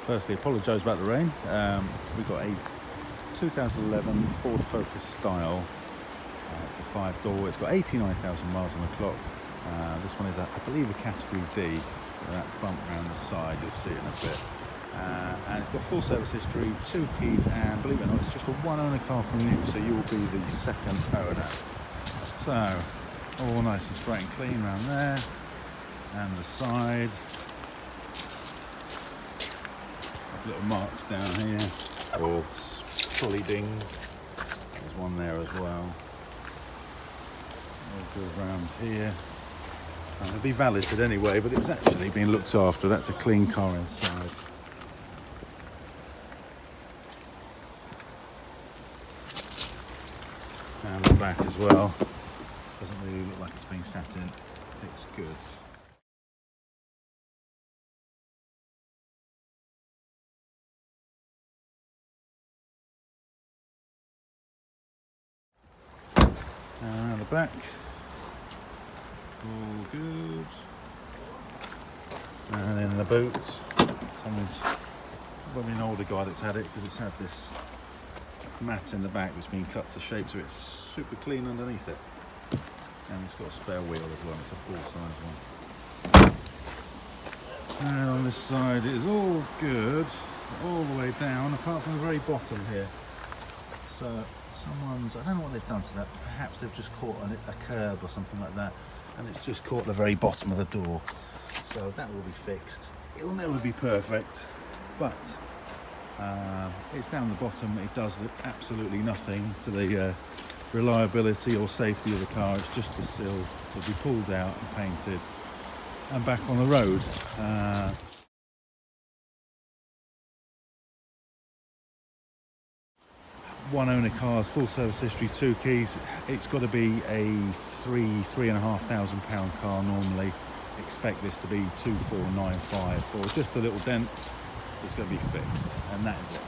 Firstly, apologise about the rain. We've got a 2011 Ford Focus Style. It's a 5-door. It's got 89,000 miles on the clock. This one is, I believe, a Category D. That bump around the side, you'll see it in a bit. And it's got full service history, 2 keys, and believe it or not, it's just a one-owner car from new, so you will be the second owner. So, all nice and straight and clean around there, and the side. Little marks down here, or trolley dings. There's one there as well. I'll go around here. It'll be valeted anyway, but it's actually been looked after. That's a clean car inside. And the back as well. Doesn't really look like it's been sat in. It's good. And the back, all good. And in the boot, someone's probably an older guy that's had it, because it's had this mat in the back which has been cut to shape, so it's super clean underneath it. And it's got a spare wheel as well. It's a full-size one. And on this side it is all good, all the way down, apart from the very bottom here. So someone's, I don't know what they've done to that. Perhaps they've just caught a curb or something like that, and it's just caught the very bottom of the door. So that will be fixed. It'll never be perfect, but it's down the bottom. It does absolutely nothing to the reliability or safety of the car. It's just the sill to be pulled out and painted and back on the road. One owner cars, full service history, 2 keys. It's got to be a £3,500 car normally. Expect this to be 2495. For just a little dent, it's going to be fixed, and that is it.